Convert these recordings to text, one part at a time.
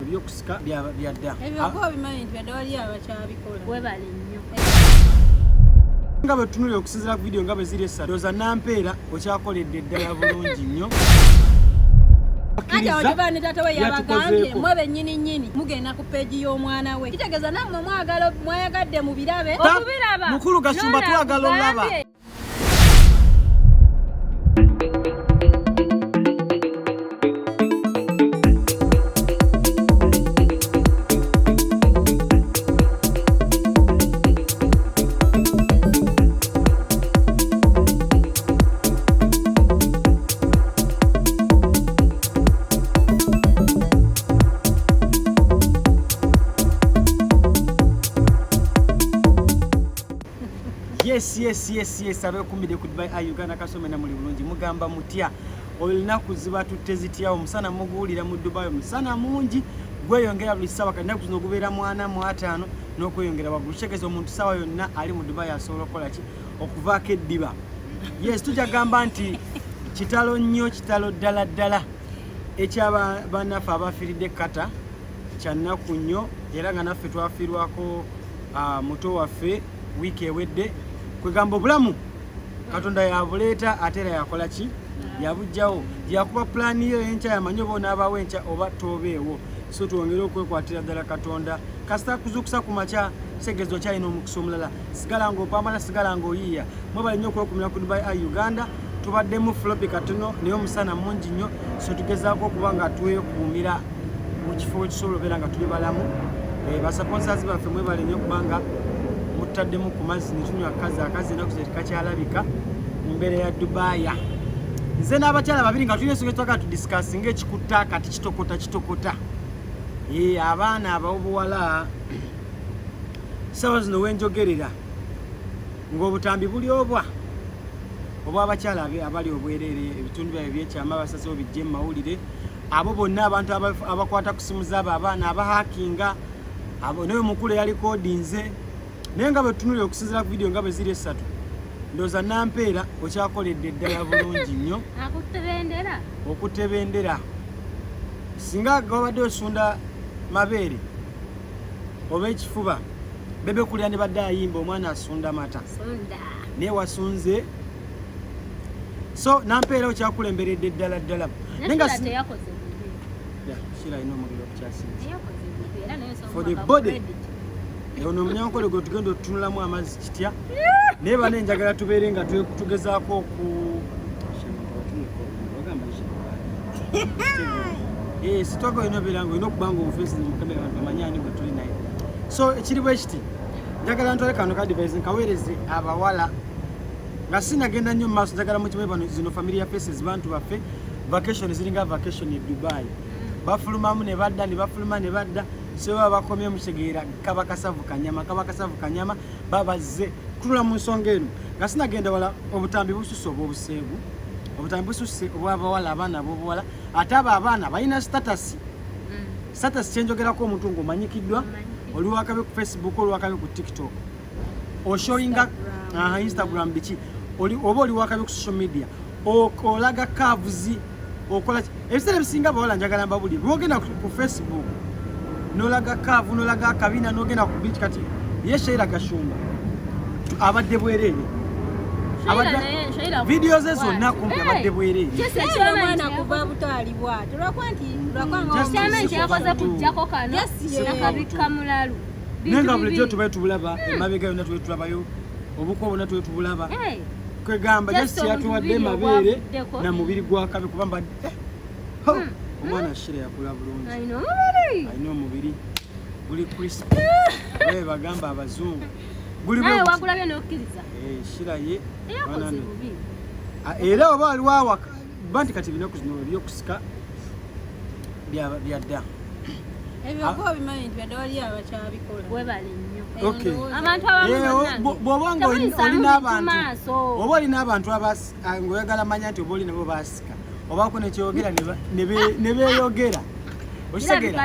ebyokusika byadda ebyo bimanyi nti badde wali abakyabikola webale nnyo nga bwe tunulira okusinziira ku vidiyo nga bwe ziri essatu oza nampeera okyakoledde ddala bulungi nnyo ate ogiva ne taata we yabagambye mwe bennyini mugenda ku peegi y'omwana we kitegeeza nammwe mwayagadde mu birabe okubiraba mukulu Gasumba twagala olaba Yes, abeekumbidde ku Dubai Eye Uganda kasome na muli bulungi mugamba mutya olunaku ziba tutte zitya omusana muguwulira mu Dubai omusana mungi gweyongera buli ssaawa kati nnaku zino ogubeera 45 n'okweyongera waggulu kitegeeza omuntu ssaawa yonna ali mu Dubai asobola okukola ki okuvaako eddiba yes tujja gamba nti kitalo nnyo kitalo ddala ekyaba bannaffe abafiiridde kata kya nnaku nnyo era nga naffe twafiirwako muto waffe wiiki ewedde kwegamba obulamu Katonda yabuleeta ate era yakola ki yabujjawo yakuba pulaani yo enkya yamanyi oba onaabaawo enkya oba toobeewo so twongere okwekwatira ddala Katonda kasita kuzuukusa ku makya kitegeeza okyalina omukisa omulala sigala ng'opambana sigala ng'oyiiya mwebale nnyo okwekumira ku Dubai Eye Uganda tubaddemu flopi katono naye omusana mungi nnyo so tugezaako okuba nga twekuumira mu kifo ekisobola obeera nga tuli balamu basaponsaazi baffe mwebale nnyo okubanga mutaddemu ku mazzi ne tunywa akazi ennaku ze tekakyalabika mu mbeera ya Dubai nze n'abakyala babiri nga tulina ensonga etwagala tudisikasinga ekikutta kati kitokota abaana abaobuwala ssaawa zino wenjogerera ng'obutambi buli oba abakyala abali obwereere ebitundu byabwe ebyekyama basasewo bijje mu mawulire abo bonna abantu abakwata ku simu zaabo abaana abahakinga abo naye omukulu eyalikodinze naye nga bwe tunulira okusinziira ku vidiyo nga bwe ziri essatu ndowooza nampeera okyakoledde ddala bulungi nnyo okutebendera singa wabadde osunda mabeere oba ekifuba bebe kulya ne badde ayimba omwana asunda mata naye wasunze so nampeera okyakulemberedde ddala kirayina omuliro okukyasinza for the body ono omunyankole gwe tugenda otutunulamu amazzi kitya naye bane njagala tubeere nga tugezaako sitwaga olina obeera nga olina okuba nga obufeesi mukamera bantu bamanyani gwe tuli naye so ekiri bwe kiti njagala ntwale kano ka device nkaweereze abawala nga sinagenda nnyo mu maaso njagala mukimanyi bano zino familia faces bantu baffe vacation ziringa vacation e Dubai bafulumamu ne badda ne bafuluma ne badda so baba bakomye mukigeera kaba kasavu kanyama babazze kulula mu nsonga eno nga sinagenda wala obutambi bususse obw'obuseegu obutambi bususse obw'abawala abaana ab'obuwala ate abo abaana balina status kyenjogerako omuntu ng'omanyikiddwa oli wakabe ku Facebook oli wakabe ku TikTok oshowinga Instagram biki oba oli wakabe ku social media olaga kavuzi okola ebiseera ebisinga abawala njagala mbabuli bwogenda ku Facebook nolaga kavu nolaga akabina nogenda ku beach kati ye Sheila Gashumba abadde bwereere videos zonna kumpi abadde bwereere mwana kuva butwalibwa tulakwanti yakoze kujjako kano nakabika mulalu nenga bulijjo tubaye tubulaba emabega yonna tubaye tulabayo obuko bonna tubaye tubulaba kwegamba jasi yatuwadde mabeere na mubiri gwakabe kuba mbadde omwana Sheila yakula bulungi alina omubiri guli crisp we bagamba abazungu guli naye wagulabye n'okkiriza Sheila ye era oba waliwo awaka banti kati binaku zino ebyokusika byadda ebyo bimanyi nti badde wali abakyabikola webale nnyo abantu bw'oba nga olina abantu ng'oyagala manya nti oba oli nabo basika obaako nekyogera ne beeyogera okitegeera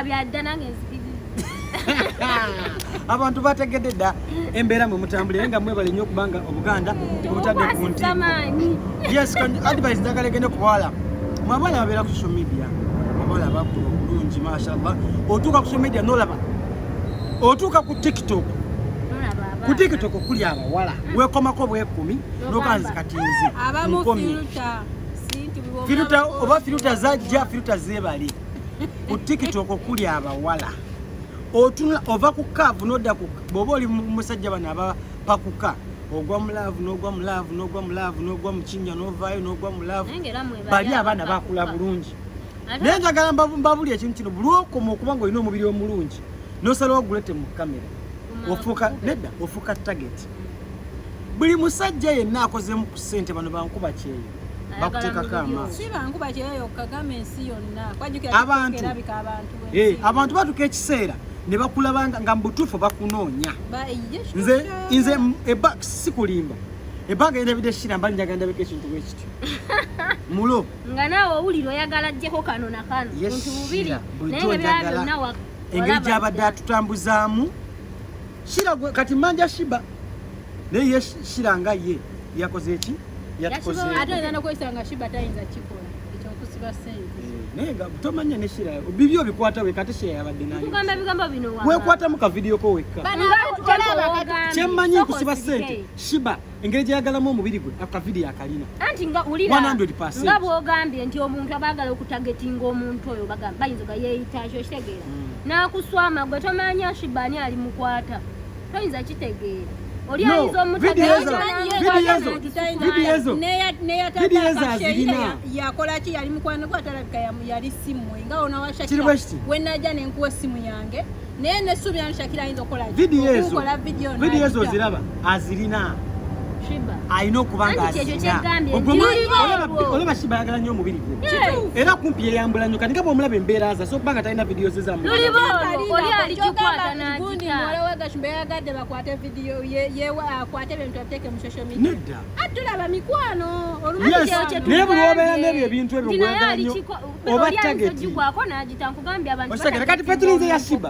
abantu bategedde dda embeera mwe mutambulire nga mwebale nnyo okubanga Obuganda obutadde ku ntiiko yes advice njagala egende ku bawala mwabala babeera ku social media olaba bulungi mashallah otuuka ku social media n'olaba otuuka ku TikTok ku TikTok kuli abawala weekomako bwekumi n'okanzi katinzi firuta oba firuta zajja firuta zeebali ku TikTok kuli abawala otuna ova ku kaavu n'odda ku bw'oba oli musajja bano abapakuka ogwa mulaavu n'ogwa mulaavu n'ogwa mulaavu n'ogwa mukinnya n'ovaayo n'ogwa mulaavu bali abaana bakula bulungi naye njagala mbabuli ekintu kino buli okoma okuba ng'olina omubiri omulungi n'osalawo ogulete mu kamera ofuuka nedda ofuuka target buli musajja yenna akozeemu ku ssente bano bankuba kyeyo bakuteekako amaaso abantu batuuka ekiseera ne bakulabanga nga mubutuufu bakunoonya nze sikulimba ebbanga endabidde shiramba njagala ndabeko ekintu bwekityo mulo nga naawe owulira oyagala ajjeko kano na kano muntu bubiri naye nga byala byonna engeri gy'abadde atutambuzaamu shira kati manja shiba naye ye shira nga ye yakoze eki yatukoze ate era nokwesanga shiba tayinza kikola ekyokusiba ssente naye nga tomanya ne shira bibyo bikwata we kate shira yabadde nayo tugamba ebigambo bino wekwata mu kavidiyo ko wekka kyemmanyi nkusiba ssente shiba engeri gyayagalamu omubiri gwe akavidiyo akalina anti nga ulira 100%. nga bwogambye nti omuntu abaagala okutagetinga omuntu oyo bayinza gayeeyita kyo kitegeera n'akuswama gwe tomanya shiba ani ali mukwata toyinza kitegeera oli ayinza omutageera yakola ki yali mukwano gwatalabika yali simu nga ona wa Shakira wenajja nenkuwa essimu yange naye nesuubi yanu Shakira ayinza okukola vidiyo ezo ziraba azirina shiba ayina okubanga olaba shiba ayagala nnyo omubiri gwe era kumpi yeyambula nnyo kati nga bw'omulaba embeera za so okubanga talina vidiyo ze zamu oli alikikwata n'agita Gashumba yagadde bakwate vidiyo akwate ebintu ateeke mu social media nedda atulaba mikwano naye buli obeera n'ebyo ebintu ebyo gwagala nnyo oba tageti n'agita nkugambye abantu kati fe tulinze ya shiba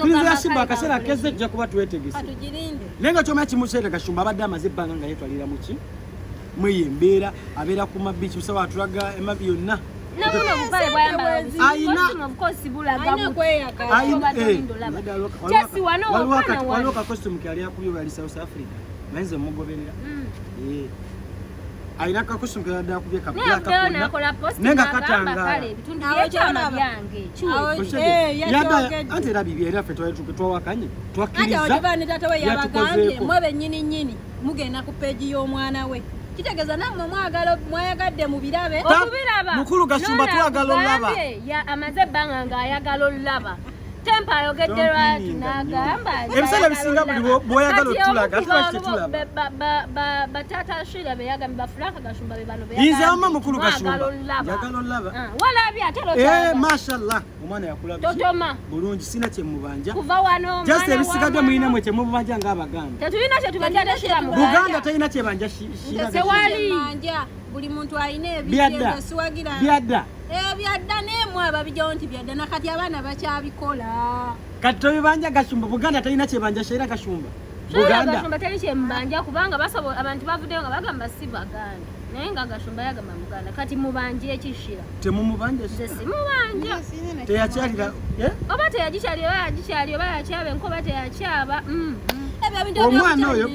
tulinze ya shiba akaseera keze tujja kuba twetegese naye nga kyomanya kimuseera Gashumba abadde amaze ebbanga nga yeetwalira muki mweyo embeera abeera ku mabiiki busawa atulaga emabi yonna waliwo kakostumu ke yali akubye bwe yali South Africa mayinza omugoberera ayina kakostumu ke yadde akubye naye nga katangaala anti era bibyo era ffe twawakanye twakkiriza mwe bennyini mugenda ku peegi y'omwana we kitegeeza nammwe mwayagadde mu birabe mukulu Gashumba twagala olaba amaze ebbanga ng'ayagala olaba tempa ayogedde lwaki n'agamba ebiseera bisinga buli bw'oyagala otulaga tubakitetulaba batata Shira beyagambye bafulaka Gashumba be bano nze ama mukulu Gashumba yagala olaba walabye ate mashallah omwana yakula totoma bulungi sina kyemubanja kuva wano just ebisigadde mulina mwe kyemubanja ng'Abaganda tetulina kyetubanja Shira mu Buganda talina kyebanja Shira sewali buli muntu alina ebyadda byadda neemwe ababijjawo nti byadda nakati abaana bakyabikola kati tobibanja Gashumba Buganda talina kyebanja Shira Gashumba Gashumba teri kyemubanja kubanga basobola abantu bavuddeyo nga bagamba si Baganda naye nga Gashumba yagamba Muganda kati mubanje ekishira temumubanja nze simubanja teyakyalira oba teyagikyali oba yakyaba enkuba teyakyaba omwana oyo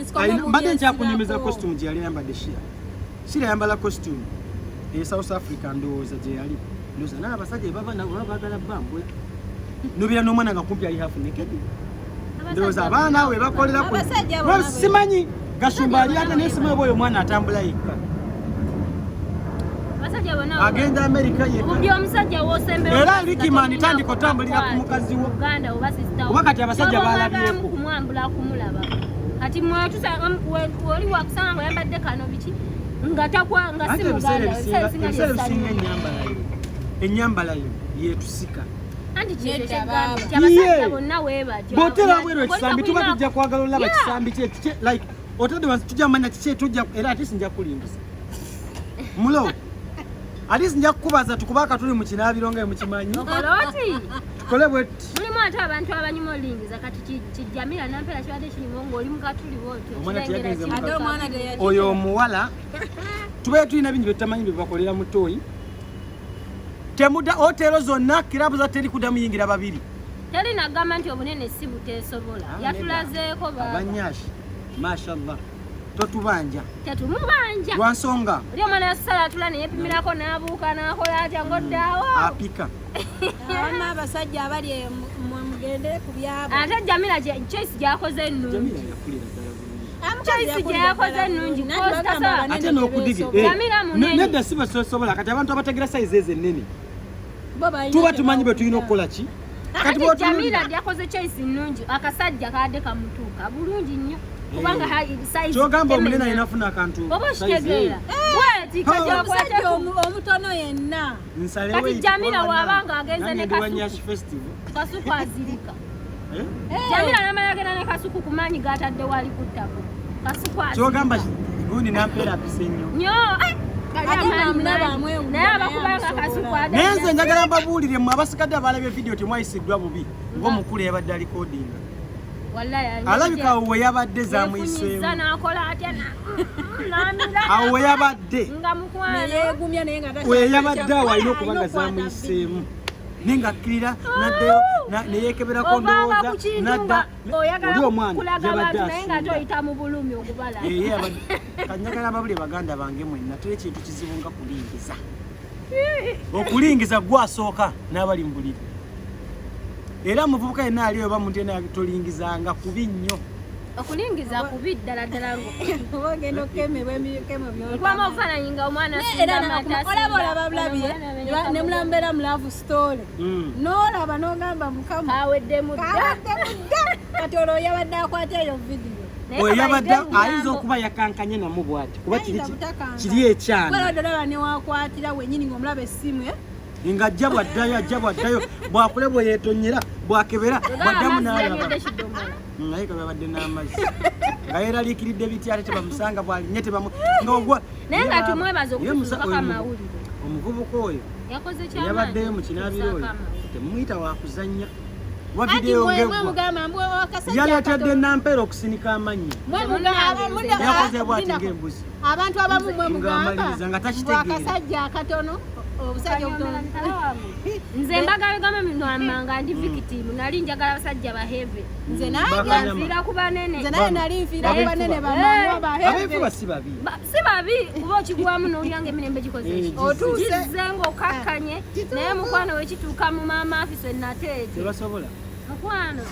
mbadde nkyakunyumiza costume gye yali ayambadde Shira yambala costume South Africa ndowooza gye yali ndowooza n'abasajja baba nabo baagala bambwe nobira n'omwana nga kumpi ali hafu naked ndowooza abaana we bakolera simanyi Gashumba ali ate nesimanyi oyo omwana atambula yekka agenda America yekka era likimani tandika otambulira ku mukazi wo oba kati abasajja balabyeko kati oli wakusanga yambadde kano biki nga si Muganda ennyambala yo yetusika anti kintu kyegambye abasajja bonna weebajja bw'otera bweru ekisambi tuba tujja kwagala olaba kisambi like otadde wansi tujja manya kiki tujja era ate sinja kulimbisa mulo ate sinja kukubaza tukuba akatuli mu kinaabiro nga mukimanyi tukole bwetti mulimu ate abantu abanyuma olingiza kati kijamira nampera kibadde kirimu ng'oli mu katuli bwotyo oyo omuwala tubaye tulina bingi bye tutamanyi bye bakolera mu tooyi temuda hotelo zonna kirabu za teri kudamu yingira babiri teri nagamba nti obunene si buteesobola yatulazeeko abanyashi mashallah totubanja tetumubanja lwansonga oli omwana yasala atula neyepimirako n'abuuka n'akola atya ng'oddaawo apika abamu abasajja abali mugende ku byabo ate jamila choice gyakoze ennungi choice gyakoze ennungi ate n'okudigi jamila munene nedda si basobola kati abantu abategera sayizi ezo ennene tuba tumanyi bwe tulina okukola ki kati jamila yakoze choice nnungi akasajja kadde kamutuuka bulungi nnyo kubanga size kyogamba omunene ayinafuna akantu oba okitegeera bweti omusajja omutono yenna kati jamila wabanga agenze ne kasuku azirika jamila namala agenda ne kasuku kumanyi gatadde wali kuttako kasuku azirika kyogamba gundi nampera apise nnyo naye abakubanga kasuku nenze njagala mbabuulire mmwe abasigadde abalabye vidiyo temwayisiddwa bubi ng'omukulu yabadde alikodinga alabika awo we yabadde zamuyiseemu awo we yabadde we yabadde awo alina okuba nga zamuyiseemu naye ng'akkirira naddeyo neyeekeberako ndowooza nadda oli omwana yabadde kanyagala babule baganda bange mwenna tere kintu kizibu nga kulingiza okulingiza gwasooka n'abali mu buliri era muvubuka yenna aliyo oba muntu yenna tolingizanga kubi nnyo okulingiza kubi ddala ddala ogenda okemebwa emikemo byolwama obufaananyi nga omwana olaba bulabye ne mulambera mu love story n'olaba n'ogamba mukama kaweddemu dda kati olwo yabadde akwata eyo vidiyo oyabadde ayinza okuba yakankanye namu bwati kuba kiri ekyana olaba newakwatira wenyini ng'omulaba essimu nga ajja bwaddayo bwakule bwe yeetonyera bwakebera bwaddamu n'alaba naye kababadde n'amazzi nga yeeraliikiridde bitya ate tebamusanga bwalinye naye nga tumwebaza okutuzukako amawulire omuvubuka oyo yakoze yabaddeyo mu kinaabiro oyo temumuyita wakuzannya yaleetedde nampera okusinika amannya yakoze bwati ng'embuzi abantu abamu mwe mugamba nga takitegeera akasajja akatono obusajja obutono nze mbagabegama minwamanga ndi victim nali njagala abasajja baheve nze nanjira ku banene nze naye nali nfiira ku banene bamama baheve si babi kuba okigwamu n'olyange emirembe gikoze otuuse ng'okakkanye naye mukwano wekituuka mu maama afiso enateete tebasobola mukwano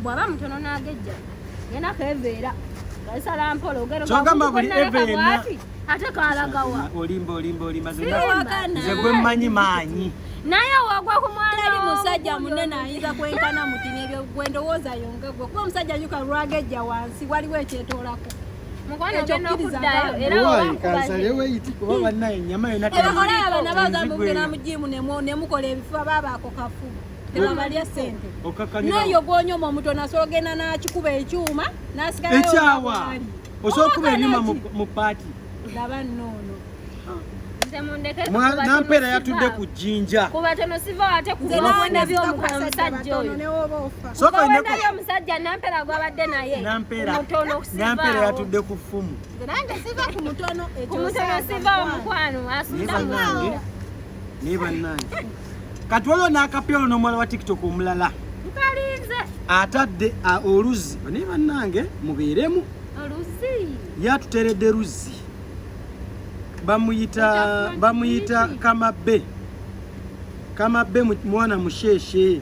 bw'aba mutono n'agejja genda keveera gaisala mpola kyogamba buli eveena ate kalagawa olimba nze gwe mmanyi maanyi naye wagwa ku mwana teri musajja munene ayinza kwenkana muti nebyo gwendowooza yongegwe kuba omusajja nyuka lwagejja wansi waliwo ekyetoolako mukwano ogenda okuddayo era kansaleweiti kuba bannaye ennyama yonna olaba nabazamugena mujimu nemukola ebifa babaako kafu tebabalya sente nayo gwonyoma omutono asobola ogenda n'akikuba ekyuma n'asigalayo ekyawa osobola okuba ebyuma mu paati laba nnoono nampera yatudde ku jjinja kuba tono siva ate kuwendabyo omusajja oyo kuwendabyo omusajja nampera gwabadde naye mutono nampera yatudde ku ffumu ku mutono siva omukwano asunda naye bannange kati waliwo n'akapyolo n'omuwala wa tiktok omulala nkalinze atadde oluzzi naye bannange mubeeremu oluzi yatuteredde luzzi bamuyita kamabbe mwana musheshe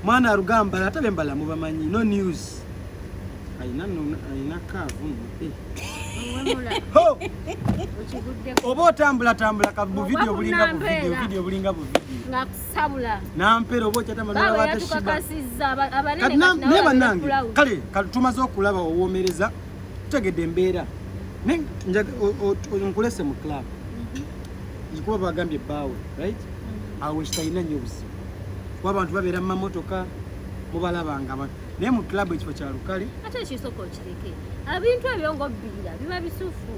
mwana arugamba atabe mbala mubamanyi no news ayina kaavu oba otambula ku video bulinga bu ngakusabula nampera oba okyatamaanaye bannange kale tumaze okulaba owoomereza tutegedde embeera nkulese mu club kuba bagambye bbaawe right awo ekitalina nnyo obuzibu kuba abantu babeera mu mamotoka mubalabanga naye mu club ekifo kya lukale ate ekisooka okireke ebintu ebyo ng'obbirira biba bisufu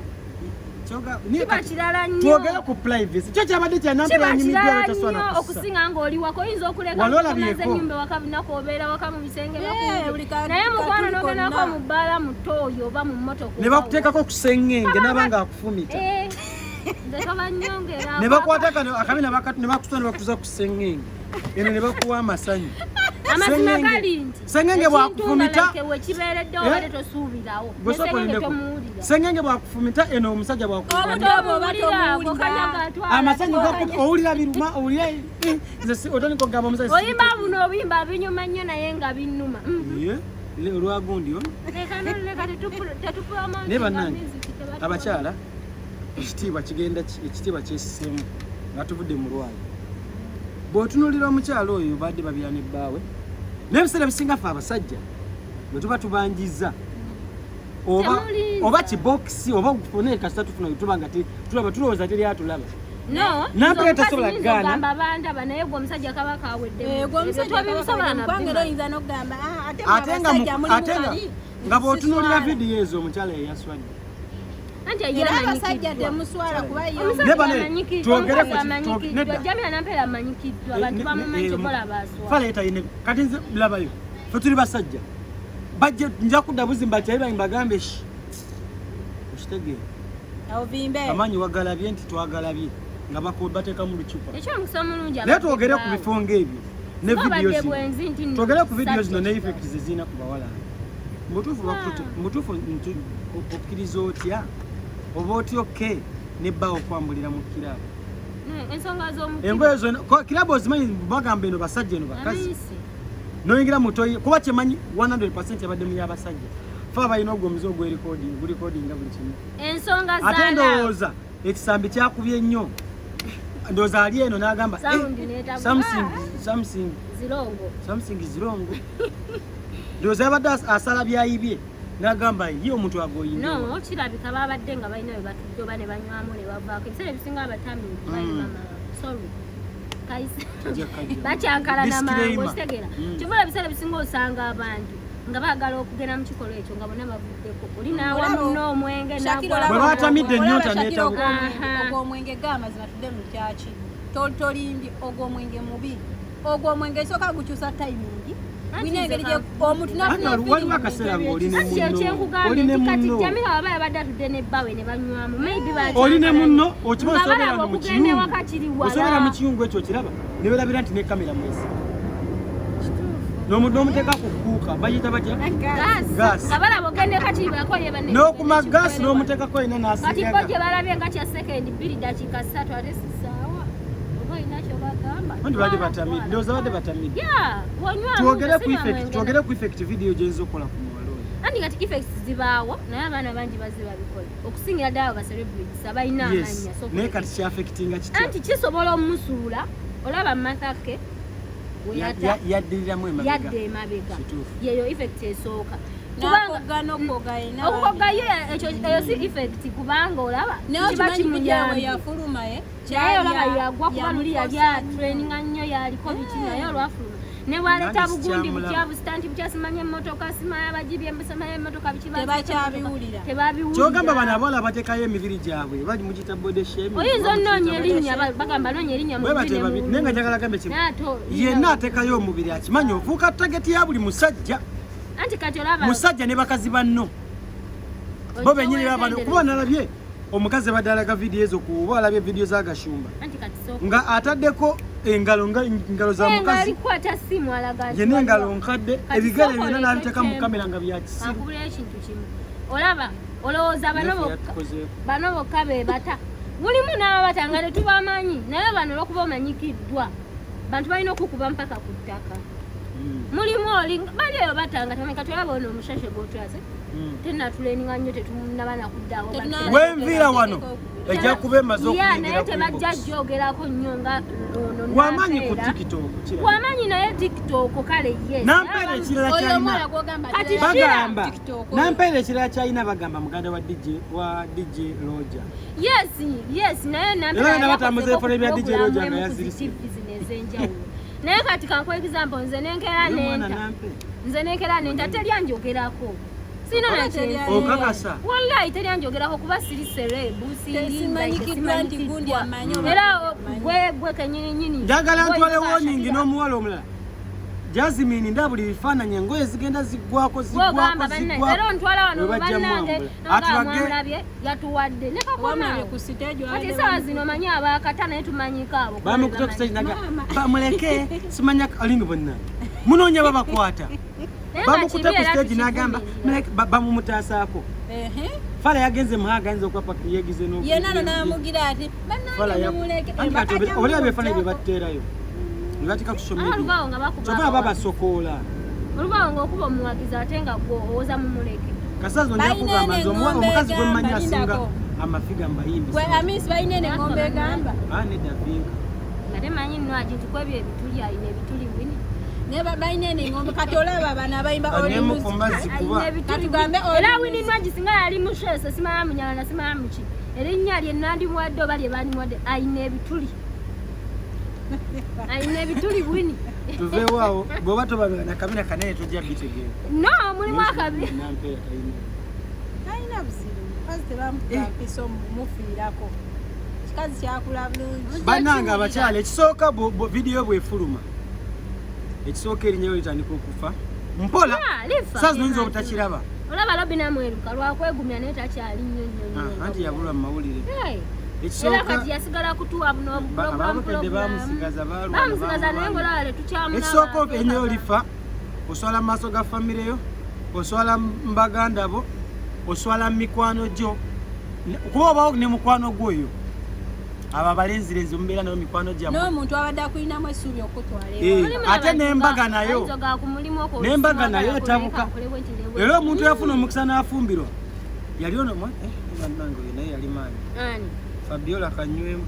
twogere ku privacy kyo kyabadde kyanamperanyimiddwataswana okusinga ng'oli wako oyinza okulekaomaze ennyumba waka lunaku obeera waka mu bisenge naye mukwano n'ogendako mu bbaala muto oyo oba mu mmotoka ne bakuteekako ku sengenge naba nga akufumita ne bakwata kano akamina bakatu ne bakusana bakuza ku sengenge eno ne bakuwa amasanyu amazima gali nti sengenge bwakufumita sengenge bwakufumita eno omusajja bwakufumita amasanyu owulira biruma owulira nze otoni kogamba omusajja oyimba buno obuyimba binyuma nnyo naye nga binnuma olwagundi naye bannange abakyala ekitiibwa kigenda ekitiibwa kyesiseemu nga tuvudde mu lwayo bw'otunuulira omukyalo oyo badde babira ne bbaawe n'ebiseera bisinga ffe abasajja bwe tuba tubanjiza oba kibokisi oba fone kasita tufuna tuba nga tulaba tulowooza teri atulaba nampere tasobola kugaana naye gwe omusajja kabaka awedde ate nga bw'otunuulira vidiyo ezo omukyala eyaswadde kati nze labayo fe tuli basajja bajje nja kudda buzimba kyaiba mbagambe okitegeera amanyi wagalabye nti twagalabye nga bateeka mu lucupa naye twogere ku bifo ng'ebyo ne vidiyo zino twogere ku vidiyo zino ne effect zezirina ku bawala mutuufu okkiriza otya oba otya okke nebba okwambulira mu kirabo engoye zona kirabo ozimanyi bagamba eno basajja eno bakazi noyingira mutoyi kuba kyemanyi 100% yabadde mu y'abasajja fe balina ogwo omuze ogwerikodinga buli kimu ate ndowooza ekisambi kyakubye nnyo ndowooza ali eno n'agamba something zirongo ndowooza yabadde asala byayibye n'agamba ye omuntu agoyina no kirabika babadde nga balina bwe batudde oba ne banywamu ne bavaako ebiseera ebisinga abatambi sorry bakyankalana mangu okitegeera kivula ebiseera ebisinga osanga abantu nga baagala okugenda mu kikolo ekyo nga bonna bavuddeko oli naawe munno omwenge bwe batamidde ennyota ogw'omwenge gamazima tudde mu kyaki tolimbye ogw'omwenge mubi ogw'omwenge esooka gukyusa tayimingi waliwo akaseera ng'oli ne munno oli ne munno okibaosobera mu kiyungu ekyo okiraba ne berabira nti ne kamera mwezi n'omuteeka ku kuuka bayita batya n'okuma gaasi n'omuteekako ina twogere ku effect video gyeyinza okukola ku muwala oyo anti kati effects zibaawo naye abaana bangi bazze babikola okusingira ddala ba celebrities abalina amanya naye kati kyaffectinga kitya anti kisobola omusuula olaba mathake yaddiriramu emabega yeyo effect esooka okukogayo eyo si effect kubanga olaba kiba kimuyafulumaye naye olaba yagwa kuba luli yali atraininga nnyo yaliko biki naye olwafuluma ne bwaleeta bugundi bukya busitanti bukya simanya emmotoka simanya abagibye simanya emmotoka biki tebakyabiwulira kyogamba bano abawala bateekayo emibiri gyabwe bali mugita bode shame oyinza onoonya erinnya bagamba noonya erinnya naye nga njagala gambe kimu yenna ateekayo omubiri akimanyi ofuuka tageti ya buli musajja anti kati olaba musajja ne bakazi banno bo benyini babano kuba nalabye omukazi badde alaga vidiyo ezo kuba alabye vidiyo z'agashumba nga ataddeko engalo za mukazi yena engalo nkadde ebigere byonna n'abiteeka mu kamera nga byakisiru olaba olowooza bano bokka be bata mulimu n'ababata nga tetubamanyi naye bano olwokuba omanyikiddwa bantu balina okukuba mpaka ku ttaka mulimu oli bali eyo batanga tameka tulaba ono omushashe gwotwaze tenatuleninga nnyo tetunabana kuddaawo wenviira wano ejja kuba emaze naye tebajja jogerako nnyo nga wamanyi ku tiktok wamanyi naye tiktok kale nampeera ekirala kyalina bagamba nampeera ekirala kyalina bagamba muganda wa dj roja yes naye nampeerabatambuza ebifo ebya dj roja nga yazirisi naye kati kankuwa example nze nenkera nenta teryanjogerako okakasa wallahi teryanjogerako kuba siri serebu era gwe kenyininyini njagala ntwale warning n'omuwala omulala Jasmine ndabuli bifaananyi engoye zigenda ziggwako era ontwala wano bannange nongamwamulabye yatuwadde nekakonawo kati sawa zino manyi abakata naye tumanyiko abo bamukuta ku stage naga bamuleke simanya alinga bonna munoonya babakwata bamukuta ku stage nagamba bamumutaasaako fala yagenze muhaga ayinza okwapa yegize yenano namugira ati bannange olaba ebifaananyi bye batteerayo ngatika kusomera kyova babasokoola olubawo ng'okuba omuwagizi ate nga owooza mumuleke kasazi ojja kugamba nze omukazi gwe mmanyi asinga amafiga mbayimbi amisi balinene ng'ombe egamba nedda vinka nga temanyi nno agi nti kwebyo ebituli alina ebituli bwini ne balinene ng'ombe kati olaba abana abayimba era wini nwagi singa yali musheso simala munyala na simala muki erinnya lye nandimuwadde oba lye bandimuwadde alina ebituli alina ebituli bwini tuveewo bw'oba tobabera na kamera kanene tojja bitegeera no mulimu akabi alina buzibu kazi tebamutampisa omufiirako kikazi kyakula bulungi bannange abakyala ekisooka vidiyo bwefuluma ekisooka erinnya litandika okufa mpola saazi noyinza obutakiraba olaba lobi namweruka lwakwegumya naye takyali nnyo anti yabulwa mu mawulire era kati yasigala kutuwa buno bamusigaza naye ngolale tukyamuna ekisooka ennyo lifa oswala mu maaso ga famire yo oswala mu baganda bo oswala mu mikwano gyo kuba obawo ne mukwano gwoyo abo abalenzirezi omubeera nayo mikwano gyammwe n'omuntu abadde akulinamu essuubi okutwala ate n'embaga nayo etabuka era omuntu yafuna omukisa n'afumbirwa yali ono bannange oyo naye yali maanyi Fabiola kanywemu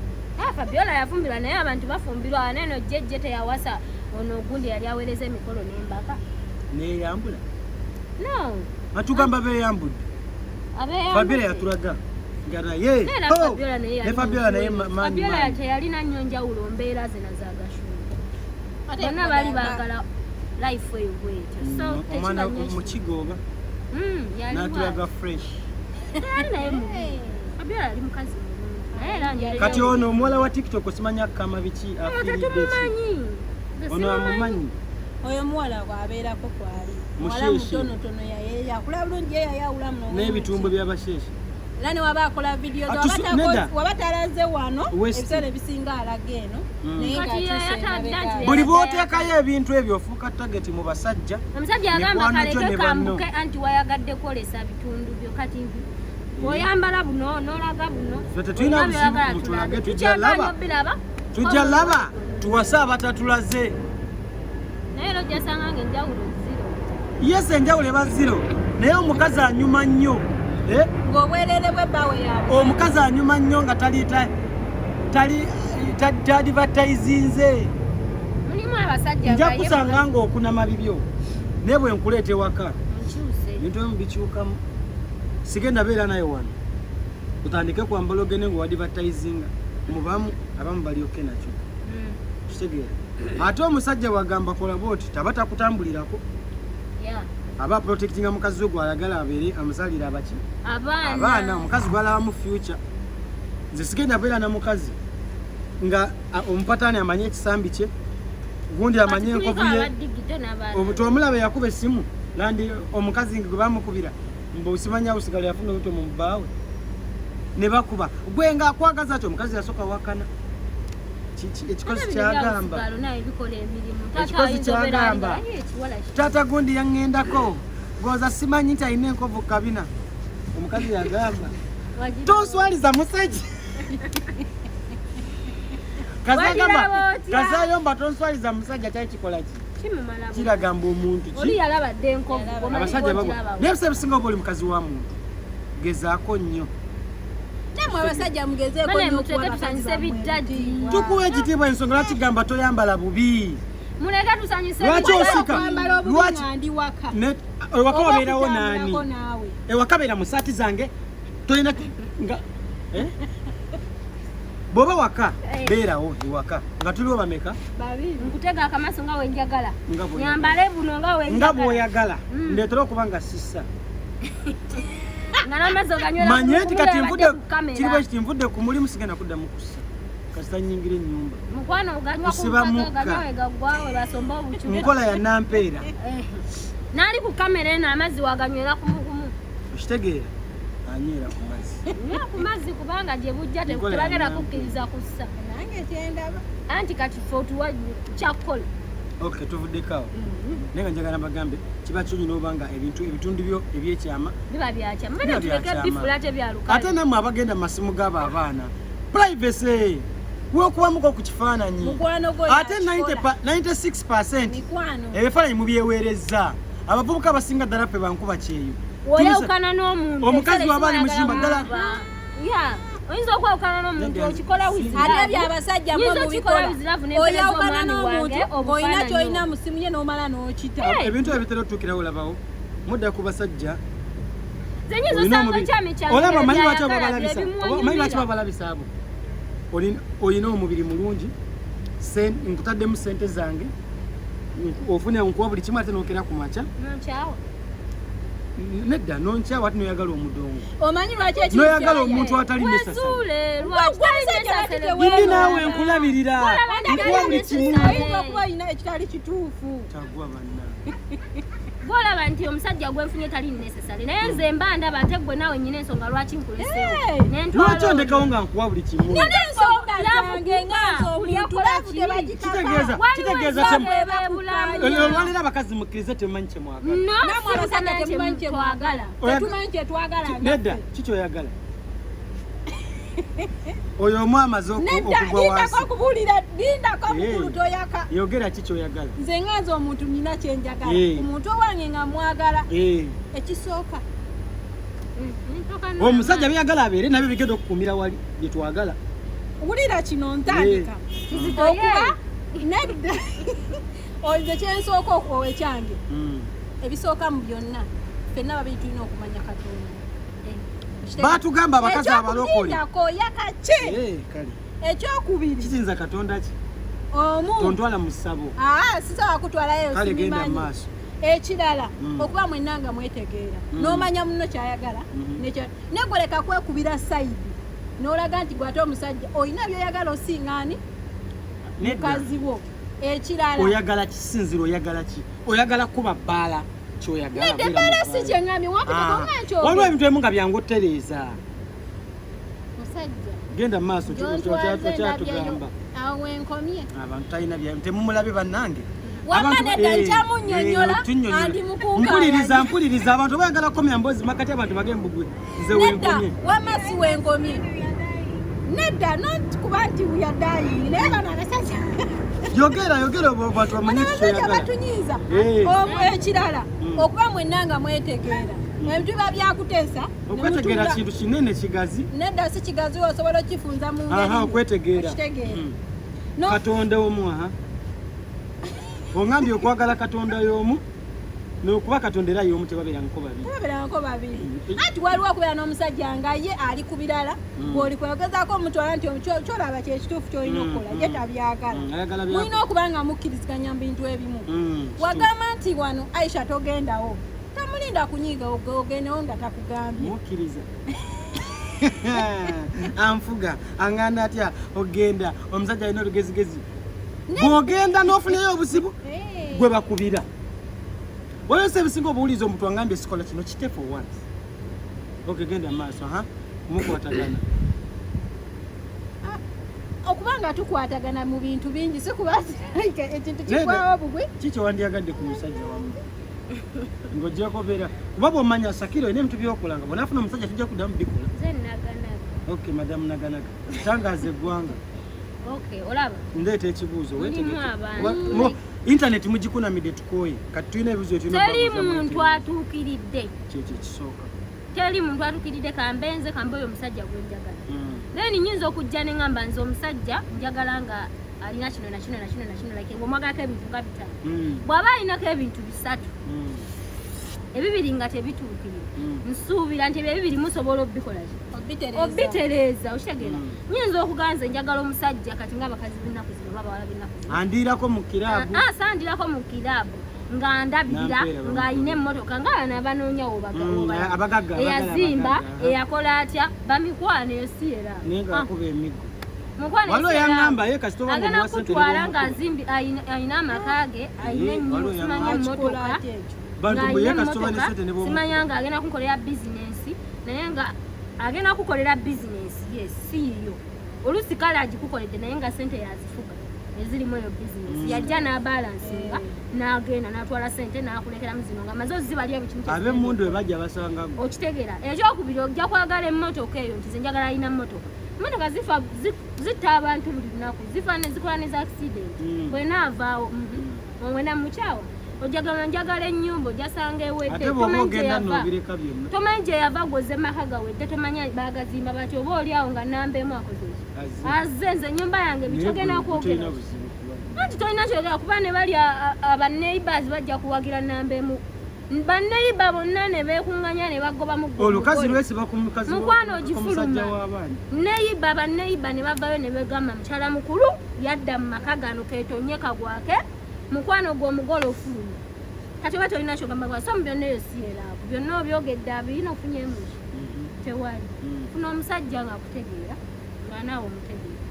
Fabiola yafumbirwa naye abantu bafumbirwa neno jjejje teyawasa ono ogundi yali aweereza emikolo n'embaka neyambula no atugamba beeyambudde Fabiola yatulaga nga naye Fabiola naye Fabiola teyalina nnyo njawulo mbeera zina zagashuka bonna bali baagala life eyo bwetyo omwana mukigooba natulaga fresh teyali naye mubi Fabiola ali mukazi kati ono omuwala wa TikTok osimanya kama biki ono amumanyi oyo muwala bwabeerako kwali muwala mutonotono yakula bulungi yayawula muno n'ebitumbo by'abasheeshe era ne waba akola vidiyo waba talaze wano ebiseera ebisinga alaga eno buli bw'oteekayo ebintu ebyo ofuuka tageti mu basajja omusajja agamba kaleke kambuke anti wayagadde kwolesa bitundu byo kati oyambala buno n'olaga buno tetulina buzibu tulage tujja laba tuwase abatatulaze naye era ojjasanga nga enjawulo ziro yes enjawulo eba ziro naye omukazi anyuma nnyo ng'obwerere bw'ebbawe yaabwe omukazi anyuma nnyo nga tadivatayizinze mulimu abasajja nja kusanga ng'okunama bibyo naye bwe nkuleeta ewaka bintu ebimu bikyukamu sigenda beera naye wano utandike kwambala ogende ng'owadivatayizinga mubamu abamu balyoke nakyo kitegeera ate omusajja wagamba kola bwoti taba takutambulirako aba protectinga mukazi we gwayagala abeere amuzalira abaki abaana omukazi gwalaba mu future nze sigenda beera na mukazi nga omupataani amanye ekisambi kye gundi amanye enkovu ye omulaba yakuba essimu landi omukazi gwe bamukubira mbe osimanya usigala yafuna obuto mu bbaawe ne bakuba gwe nga akwagaza kyo omukazi yasooka wakana ekikozi kyagamba ekikozi kyagamba taata gundi yaŋŋendako goza simanyi nti alina enkovu kabina omukazi yagamba toswaliza musajja kazayomba tonswaliza musajja kyali kikola ki kiragamba omuntu abasajja nebisa ebisinga oba oli mukazi wa muntu gezaako nnyo tukuwa ekitiibwa ensonga lwakigamba toyambala bubi lwaki osika ewaka wabeerawo naani ewaka beera mu saati zange tolina bw'oba waka beerawo ewaka nga tuliwo bameka nkutega akamaso nga wenjagala nyambale buno nga bw'oyagala ndeetera okuba nga sissa nga n'amazzi oganywerako manye nti kati kiriba kiti nvudde ku mulimu sigenda kuddamu kussa kasita nyingire ennyumba mukwano oganywa kuganywa egagwawe basomba obuchu nkola ya nampeera nali ku kamera eno amazzi waganywera kumukumu okitegeera anywera ku mazzi nywera ku mazzi kubanga gye bujja tebagenda kukkiriza kussa nange kyendaba anti kati fe otuwa kyakukola tuvuddeko naye nga njagala bagambe kiba kyonyina obanga ebitundu byo ebyekyama biba byakyama mbere tuleke bifula tebyalukale ate nammwe abagenda mu masimu g'abo abaana privacy wekubamuko ku kifaananyi ate 96% ebifaananyi mubyeweereza abavubuka abasinga ddala ffe bankuba kyeyo oyawukana n'omuntu omukazi w'abaali mu kiyumba ddala oyinza okwawukana n'omuntu okikola ate byabasajja mwe mubikola oyawukana n'omuntu oyina kyolina mu simu ye n'omala n'okita ebintu ebitera otuukirawo olabawo mudda ku basajja olaba manyi lwaki babalabisa abo olina omubiri mulungi nkutaddemu sente zange ofune nkuwa buli kimu ate nokera ku maca nedda nonkyawa ati noyagala omudongo omanyi lwaki noyagala omuntu atali nesasayindi naawe nkulabirira nkuwa buli kimu kuba olina ekitali kituufu tagwa banna golaba nti omusajja gwenfunye tali necessary naye nze mba ndaba ate gwe naawe nyina ensonga lwaki nkuleseewo lwaki ondekawo nga nkuwa buli kimu kitegeeza olwalira abakazi mukkirize temumanyi kyemwagalnedda kikyoyagala oyo omu amaze okugwa wansi yogera kikyoyagala nze nganze omuntu nina kyenjagala omuntu owange nga mwagala ekisooka omusajja byagala abeere nabyo bigenda okukuumira wali byetwagala wulira kino ntandika okuba nedda oze kyensooka okuwa ekyange ebisooka mu byonna ffenna babiri tulina okumanya Katonda batugamba abakazi abalokole yakaki ekyokubiri kisinza Katonda ki omu tontwala mu ssabo sisobola kutwalayo kale genda mu maaso ekirala okuba mwenna nga mwetegeera n'omanya muno kyayagala negoleka kwekubira sayidi n'olaga nti gwate omusajja olina byoyagala osiŋŋaani mukazi wo ekirala oyagala kisinziro oyagala ki oyagala kuba bbaala kyoyagala nedebbaala si kyeŋŋambye waliwo ebintu ebimu nga byangu ottereeza musajja genda mu maaso kyatugamba awo wenkomye abantu talina temumulabe bannange wamma nedda nkyamunnyonnyola andi mukuuka mpuliriza abantu bayagala komya mbozi makati abantu bagembugwe nze wenkomye wamma si wenkomye nedda kuba nti uyadayingi naye bano abasajja yogera abantu bamanye abasajja batunyiiza ekirala okuba mwenna nga mwetegeera ebintu biba byakuteesa okwetegeera kintu kinene kigazi nedda si kigazi osobola okifunza mu ngeri okwetegeera Katonda omu ongambye okwagala Katonda y'omu nokuba Katonda era y'omu tebabeerangako babiri anti waliwo okubeera n'omusajja nga ye ali ku birala bw'oli kwegezaako omutwala nti kyolaba kyekituufu kyolina okukola ye tabyagala mulina okuba nga mukkiriziganya mu bintu ebimu wagamba nti wano Aisha togendawo tamulinda kunyiiga ogendewo nga takugambye mukkiriza anfuga anganda atya ogenda omusajja alina olugezigezi bw'ogenda n'ofunayo obuzibu gwe bakubira waliwo ebisinga obuwuliza omuntu wangambye sikola kino kite for once genda maaso mukwatagana okuba nga tukwatagana mu bintu bingi sikuba ekintu kikwawo bugwi kikyo wandyagadde ku musajja wamu ng'ogyeko beera kuba bw'omanya Sakiro ine ebintu by'okolanga bw'onaafuna omusajja tujja kuddamu bikola madamu naganaga tangaaza eggwanga olaba ndeeta ekibuuzo internet mugikunamidde tukooye kati tulina ebibuzo teri muntu atuukiridde kyekyo ekisooka teri muntu atuukiridde kambenze kambe oyo omusajja gwenjagala then nyinza okujja ne ngamba nze omusajja njagala nga alina kino nakino like ng'omwagalako ebintu nga bitano bw'aba alinako ebintu bisatu ebibiri nga tebituukirire nsuubira nti ebyo ebibiri musobola obikola obitereeza okitegeera nyinza okuganza njagala omusajja kati ng'abakazi b'ennaku zino babawala b'ennaku zino andiirako mu kiraabu sandirako mu kiraabu nga ndabirira ng'alina emmotoka ng'abana abanoonyawo eyazimba eyakola atya bamikwano eyo si era naye ng'akuba emiggo mukwano walo yangamba ye kasito wangu agana kutwala nga nzimbi ayina amakage ayina ennyo simanya emmotoka bantu mwe ye kasito bane sente ne bo simanya nga agenda kukolera business naye nga agenda kukolera business yes siyo olusi kale agikukoledde naye nga sente yazifuga ezirimu eyo business yajja n'abalansinga n'agenda n'atwala sente n'akulekeramu zino nga amaze ozibali ebikimu ab'emmundu we bajja basanga okitegeera ekyokubiri ojja kwagala emmotoka eyo nti zenjagala alina mmotoka emmotoka zitta abantu buli lunaku zifa nezikola neza accident bwenaavaawo wena mukyawa ojagala njagala ennyumba ojasanga ewedde tomanyi gye yava gwoze maka gawedde tomanya bagazimba bati oba oliawo nga namba emu akoze azze nze ennyumba yange bikyogenda kwogera anti tolina kyogera kuba ne bali abaneighbors bajja kuwagira namba emu baneighbor bonna ne beekuŋŋanya ne bagoba olukazi lwesiba ku mukazi mukwano ogifuluma neighbor baneighbor ne bavayo ne begamba mukyala mukulu yadda mu maka gano keetonye kagwake mukwano gw'omugole ofuluma kati oba tolina kyogamba gwa somu byonna eyo si eraavu byonna obyogedde abirina ofunyemuki tewali funa omusajja nga akutegeera nga naawe omutegeera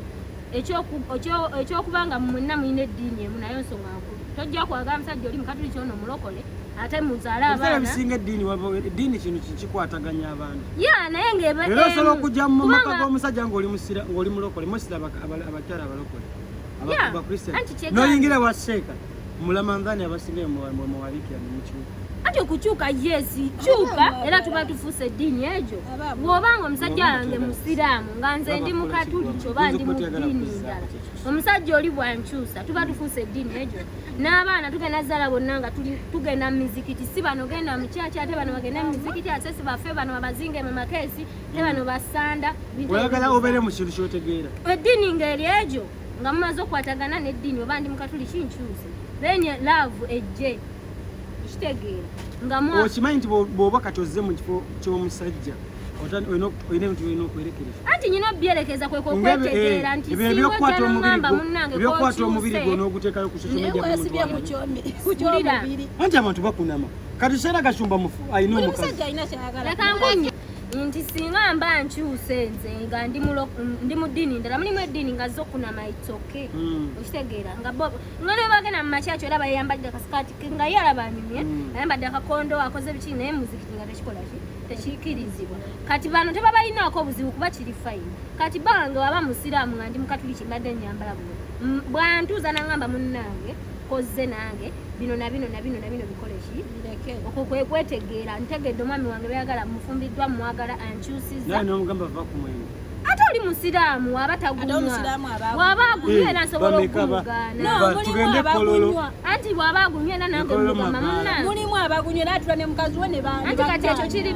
ekyokuba nga mwenna mulina eddiini emu naye nsonga nkulu tojja kwagala musajja oli mukatuliki ono omulokole ate muzaale abaana bisinga eddiini kino kikwataganya abantu naye ngaera osobola okujja mu maka g'omusajja ng'oli mulokole mosira abakyala abalokole abakristian noyingira washeeka mulamanzani abasinga muwabikira nemukyuka ati okukyuka yesi kyuka era tuba tufuuse eddiini egyo bw'obanga omusajja wange musiraamu nga nze ndi mukatuliki oba ndi mu ddiini ndala omusajja oli bwankyusa tuba tufuuse eddiini egyo n'abaana tugenda zala bonna nga tugenda mu mizikiti si bano genda mu kyaki ate bano bagenda mu mizikiti ate si baffe bano babazinge mu makeesi te bano basanda oyagala obeere mu kintu kyotegeera eddiini ng'eri egyo nga mumaze okwatagana n'eddiini oba ndi mukatuliki nkyuse then love ejje kitegeera nga okimanyi nti bw'oba kati ozze mu kifo ky'omusajja olina ebintu byolina okwerekereza anti nyina obyerekeza kwe kwekwetegeera nti siwojja n'oŋŋamba munnange ebyokukwata omubiri gwo n'oguteekayo ku social media anti abantu bakunama kati kiseera gashumba alina omukazi leka nkunye nti singa mba nkyuse nze nga ndi mu ddiini ndala mulimu eddiini nga zokunama itsoke okitegeera nga ne bagenda mu makyaki olaba yeyambadde akasikaati nga ye alaba anyumye ayambadde akakondo akoze biki naye muzikiti nga tekikolaki tekikirizibwa kati bano tebabalinaako obuzibu kuba kiri fayini kati bange waba musiraamu nga ndi mukatuliki mbadde nyambala buno bwantuuza naŋŋamba munnange koze nange bino na bino bikole ki okwo kwe kwetegeera ntegedde omwami wange beyagala mufumbiddwa mwagala ankyusizza ate oli musiraamu waba tagunywa waba agunywa era nsobola okumugaana anti bwaba agunywa era nange mugamba munnange mulimu abagunywa era atula ne mukazi we ne anti kati ekyo kiri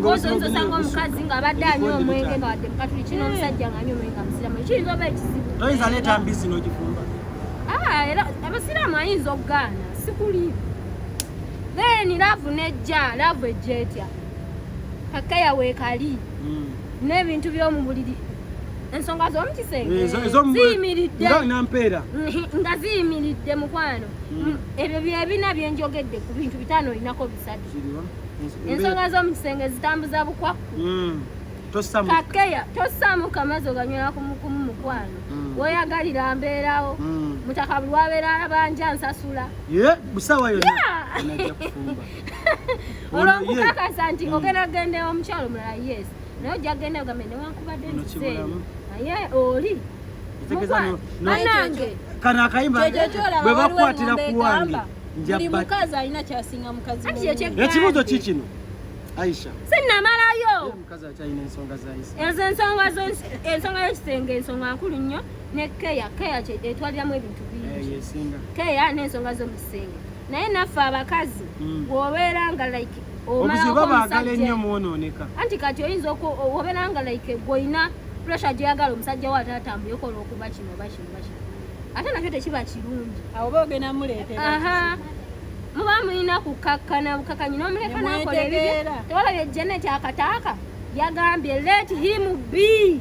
bozoyinza osanga omukazi nga abadde anywa omwenge nga wadde mukatuliki n'omusajja nga anywa omwenge nga musiraamu ekiyinza oba ekizibu toyinza leeta mbisi n'ogifumba era abasiraamu ayinza okugaana sikuliimu then laavu nejja laavu ejja etya kakeya weekali n'ebintu by'omu buliri ensonga z'omukisenge ziyimiridde nga ziyimiridde mukwano ebyo byebina byenjogedde ku bintu bitaano olinako bisatu ensonga z'omukisenge zitambuza bukwaku kakeya tossaamu kamazi oganywera kumukumu mukwano weyagalira mbeerawo mutaka buli wabeera alabanja nsasula busawa yonna olwokukakasa nti ogenda gendewo omukyalo mulala yes naye ojja genda ogambe newankubadde ntiseeyo naye oli mukwano kano akayimba bwe bakwatira ku wange buli mukazi alina kyasinga mukazi ekibuuzo kikino Aisha sinnamalayo mukazi akyalina ensonga zayisa ezo ensonga y'ekisenge ensonga nkulu nnyo ne keya etwaliramu ebintu bingi keya n'ensonga z'omukisenge naye naffe abakazi bw'obeera nga like obuzibu babaagala ennyo mwonooneka anti kati oyinza obeera nga like gw'olina pressure gy'oyagala omusajja wo ataatambuleko olw'okuba kino oba kino ate nakyo tekiba kirungi awo oba ogenda muleetera muba mulina kukakkana bukakanyi n'omuleka n'akola ebibyo tewalabye Janet akataaka yagambye let him be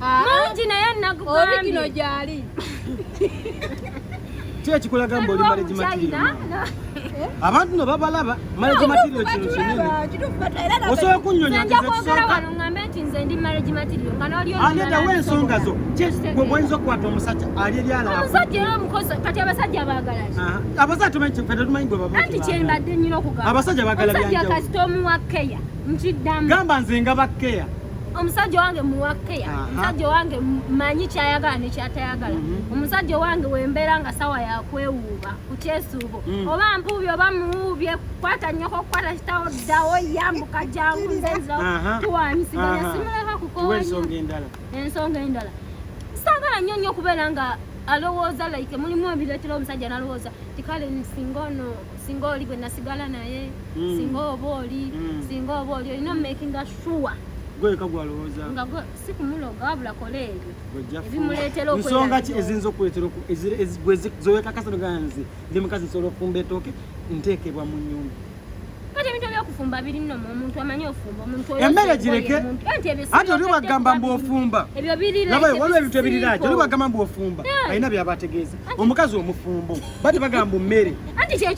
mungi naye nakugambye obikino gyali kye kikulaga mbu oli marriage material abantu no babalaba marriage material kino kinene osobola kunnyonnyonyoza nja kwogera wano ngambe nti nze ndi marriage material nga n'oli aneda w'ensonga zo gwe bw'oyinza okukwata omusajja ali eri alaba omusajja era omukozi kati abasajja baagala ki abasajja tumanyi gwe baba anti kyembadde nnyo okugamba abasajja baagala omusajja kasita omuwa keya nkiddamu gamba nze nga bakkeya omusajja wange muwa keya omusajja wange manyi kyayagala nekyatayagala omusajja wange wembeera nga sawa yakwewuuba ku kyesuubo oba mpuubye oba muwuubye kwata nnyoko kwata kitawo ddawo yambuka jangu nzenzira tuwanyisiganya simuleka kukoanya ensonga endala saagala nnyo nnyo okubeera nga alowooza like mulimu ebireetera omusajja nalowooza tikale singa oli bwe nasigala naye singa oba oli olina omumakinga sure gweka gwalowooza nga si kumuloga wabula kola ebyo ebimuleetera nsonga ki eziyinza okuleetera zowekakasa noganze ndi mukazi nsobola okufumba etooke nteekebwa mu nnyumba kati ebintu ebyokufumba biri nno omuntu amanyi ofumba omuntu emmere gireke ate oli bagamba mbu ofumba waliwo ebintu ebirirajo oli bagamba mbu ofumba alina byabategeeza omukazi omufumbo bati bagamba mmere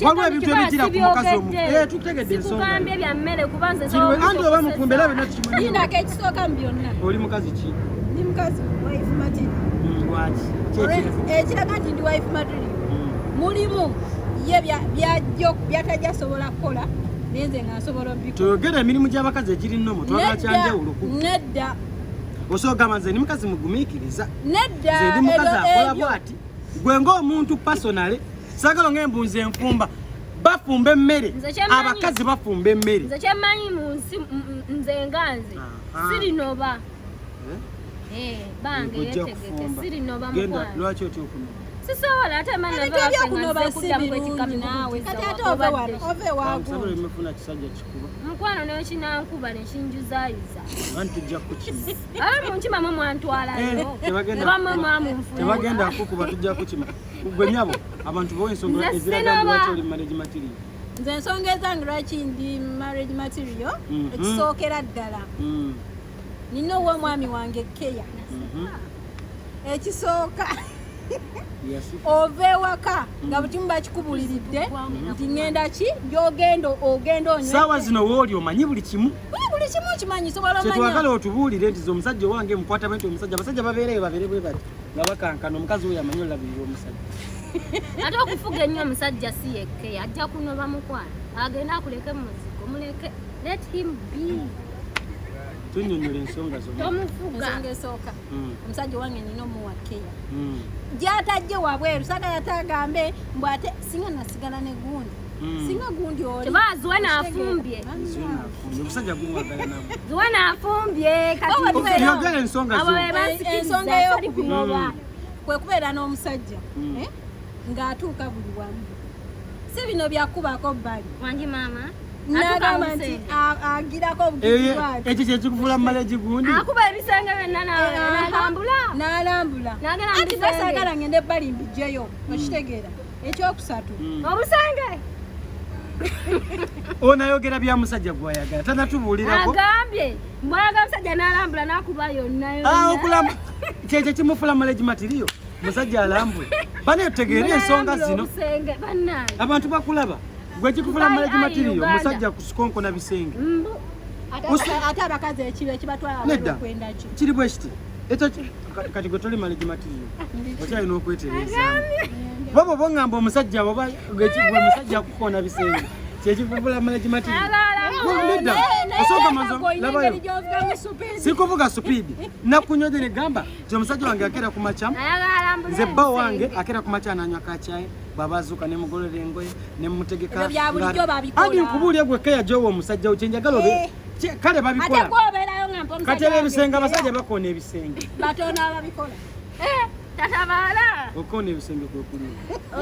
waliwo ebintu ebigira ku mukazi tutegedde ensonga byammere kubanze anti oba mufumba era bina tukimanyiinako ekisooka mu byonna oli mukazi ki ndi mukazi wife material lwaki ekiraga nti ndi wife material mulimu ye byatajja sobola kukola nenze nga nsobola obikola tuyogera emirimu gy'abakazi egiri nnomo twagala kyanjawulo nedda osogamba nze ndi mukazi mugumiikiriza nedda nze ndi mukazi akola bwati gwe ng'omuntu pasonale saagala ng'embunzi enfumba bafumba emmere abakazi bafumba emmere nze kyemmanyi mu nsi nze nganze sirinoba bange yetegete sirinoba mukwano lwaki otya okunoba sisobola ate mukwano nekinankuba nekinjuzaayiza ala munkimamu mwantwalayo tebagenda kukuba tujja kukima gwe nyabo abantu bowa ensonga eziraga lwaki oli marriage material nze ensonga ezange lwaki ndi marriage material ekisookera ddala nina ow'omwami wange keya ekisooka ova ewaka nga butimu bakikubuliridde nti ŋŋenda ki gyogenda ogenda saawa zino wooli omanyi buli kimu kimanyi sobola omanya kyetwagala otubuulire nti omusajja owange mukwata bwe nti abasajja babeereyo babeere bwe bati nga bakankana omukazi oyo amanyi olabirira omusajja ate okufuga ennyo omusajja si yekke ajja kunoba mukwano agenda akuleke muziko muleke let him be tunyonyola ensonga ensonga esooka omusajja wange nina omuwakeya gyatajje wabweru saagala tagambe mbw ate singa nasigala ne gundi singa gundi oli ziwe naafumbye omusajja gumwagala nabo ziwe naafumbye katiyogera ensonga ensonga ey'okunoba kwe kubeera n'omusajja ng'atuuka buli wamu si bino byakubako bbali wangi maama nagamba nti agirako obugibwati ekyo kyekikufuula mu maleegi gundi akuba ebisenge byonna n'alambula anti basaagala ngende ebbali mbijjeyo okitegeera ekyokusatu obusenge onayogera bya musajja gwayagala tanatubuulirako agambye mbwayaga musajja n'alambula n'akuba yonna okulamba kyekyo kimufuula maleegi matiriyo musajja alambule bane tutegeere ensonga zino abantu bakulaba gwe kikufuula maleegi matiriyo musajja kusikonkona bisenge ate abakazi ekibi ekibatwala okwendaki kiri bwe kiti ekyo kati gwe toli maleegi matiriyo okyalina okwetereeza bobo bongamba omusajja oba gwe musajja akukona bisenge kyekikufuula maleegi matiriyo nedda osooka manzo labayo sikuvuga supiidi nakunyoje negamba nti omusajja wange akera ku makya nze bba wange akera ku makya nanywa kacyayi babazuuka nemugolera engoye nemutegeka andi nkubuulye gwe keya gyowa omusajja wo kyenjagala obe kale babikola kati era ebisenge abasajja bakona ebisenge tatabaala okona ebisenge kwekuliwa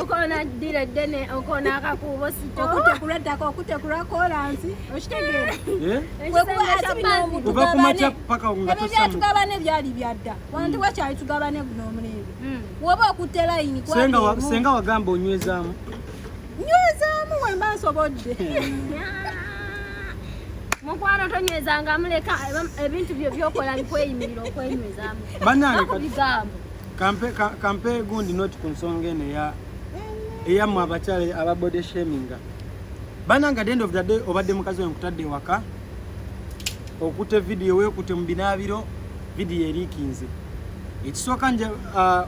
okona ddira eddene okona akakuubo sito okutekula ddaka okutekula kolansi okitegeera oba kumakya paka nga ebyo byatugabana ebyali byadda wantu wakyali tugabane guno omulembe woba okutte layini senga wagamba onywezaamu wemba nsobodde mukwano tonywezanga muleka ebintu byo byokola bikweyimirira okwenywezamu bannange bigambo kampe gundi noti ku nsonga eno eyamwe abakyala aba body shaming. Bannange at the end of the day obadde mukazi we nkutadde ewaka okute video weekute mu binaabiro video eriikinze ekisooka nje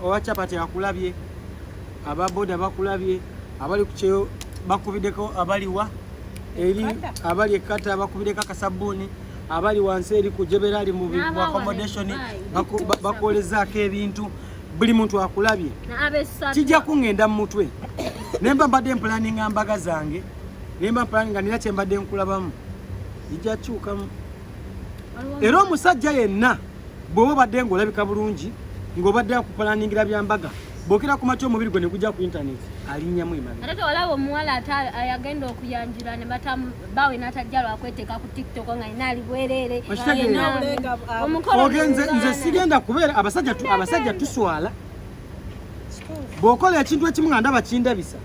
owachapati akulabye ababoda bakulabye abali ku kyeyo bakubiddeko abaliwa eri abali ekkata bakubiddeko akasabbuuni abali wansi eri kujebera ali mu accommodation bakolezaako ebintu buli muntu akulabye kijja kungenda mu mutwe nemba mbadde mpulaninga mbaga zange nemba mpulaninga nina kye mbadde nkulabamu ijja kyukamu era omusajja yenna bw'oba badde ng'olabika bulungi ng'obadde akupulaningira byambaga bwokera ku matyo omubiri gwe ne gujja ku internet alinnyamu emabega ate olaba omuwala ayagenda okuyanjula ne bawe n'atajja lwakweteeka ku tiktok nga inaali bwereere nze sigenda kubeera abasajja tuswala bw'okola ekintu ekimu nga ndaba kindabisa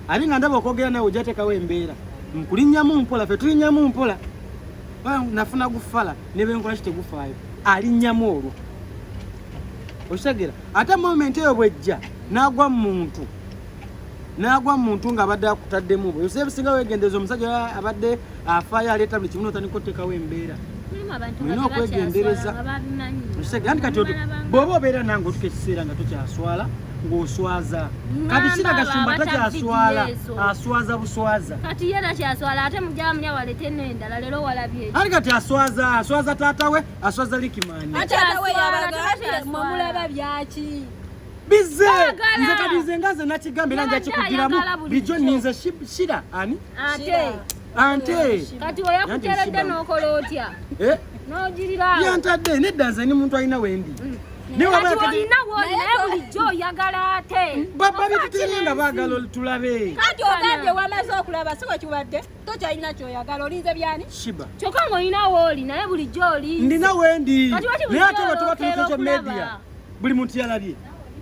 ate nga ndaba okwogera nawe ojjateekawo embeera nkulinnyamu mpola fe tulinnyamu mpola nafuna gufala ne benkola kitegufaayo alinnyamu olwo osegera ate moment eyo bwejja n'agwa muntu ng'abadde akutaddemu bwe yose ebisinga weegendereza omusajja abadde afaayo aleeta buli kimu n'otandika otteekawo embeera mulina okwegendereza osegera anti kati bw'oba obeera nange otuka ekiseera nga tokyaswala ng'oswaza kati kiragashumba takyaswala aswaza buswaza kati ye nakyaswala ate mujamu yawalete n'endala leero walabye anti kati aswaza taata we aswaza likimaani atawe yabagambye mulaba byaki bize nze kati nze ngaze nakigambe era nja kikugiramu bijo ninze shira ani ante kati oyakuteredde n'okola otya n'ogirira yantadde nedda nze ni muntu alina wendi olina naye bulijjo oyagala ate babitutire nga baagala tulabe kati ogambye wamaze okulaba si wekibadde tokyalina kyoyagala olinze byani shiba kyokka ng'olina wooli naye bulijjo oli ndina wendi naye ate bwetuba tuli social media buli muntu yalabye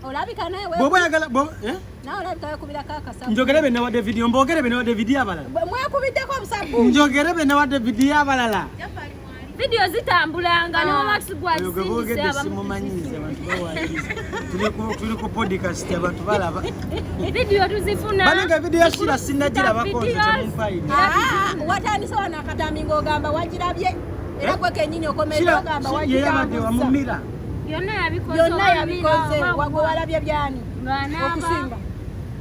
olabika nawe bw'oba oyagala nawe olabika wekubirako akasabu njogere be nawadde video mbogere be nawadde video abalala mwekubiddeko obusabu njogere be nawadde video abalala video zitambulanga n'omax gwazisimumanyize abantu bawandiza tuli ku podcast abantu balaba video tuzifuna bananga video yashira sinagirabako nze temumpaire watandise wano akatami ng'ogamba wagirabye era gwe kennyini okomerera ogamba wagirabye wamumira yonna yabikoze wagwe walabye byani okusinga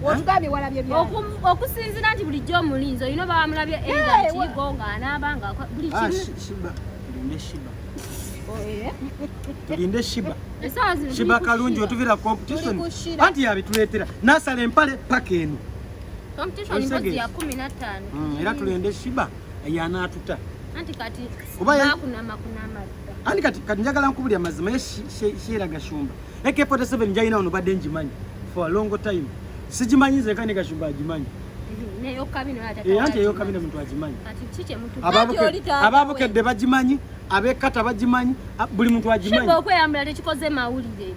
otugambye walabye byani okusinzira nti bulijjo omulinzi olina bawamulabye era kigo ng'anaabanga buli kimu tulinde shiba kalungi otuvira competition anti yabituleetera nasala empale paka eno era tulinde shiba yanaatuta anti kati njagala nkubulya mazima yeera gashumba AK47 njalina ono badde njimanyi for a long time sigimanyi nze kane gashumba agimanyi anti eyokabina muntu agimanyi ababukedde bagimanyi abekata bagimanyi buli muntu agimanyi okweyambula tekikoze mawulire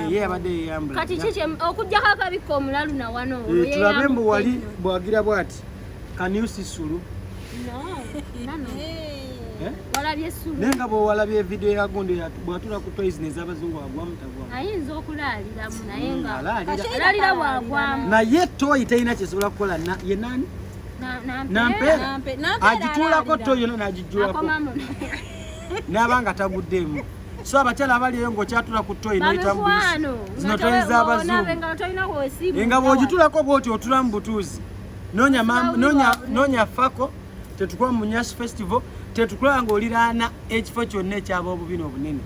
ye abadde yeyambula kati kiki okujjako akabika omulalu nawano tulabe mbu wali bwagira bwati kaniusisulu walabye sulu nenga bwewalabye video ya gundi bwatula ku toys nez'abazungu wagwamu tagwamu ayinza okulaaliramu naye nga alalira bwagwamu naye toyi terina kyesobola kukola ye nani nampeera agituulako toyi yona n'agijjulako n'abanga taguddemu so abakyala abaliyo ng'okyatula ku toyi noyitambulisi zino toyi z'abazungu nga bw'ogitulako bwoti otula mu butuuzi noonya fako tetukuba mu Nyashi festival tetukulaba ng'oliraana ekifo kyonna ekyaba obubina obunene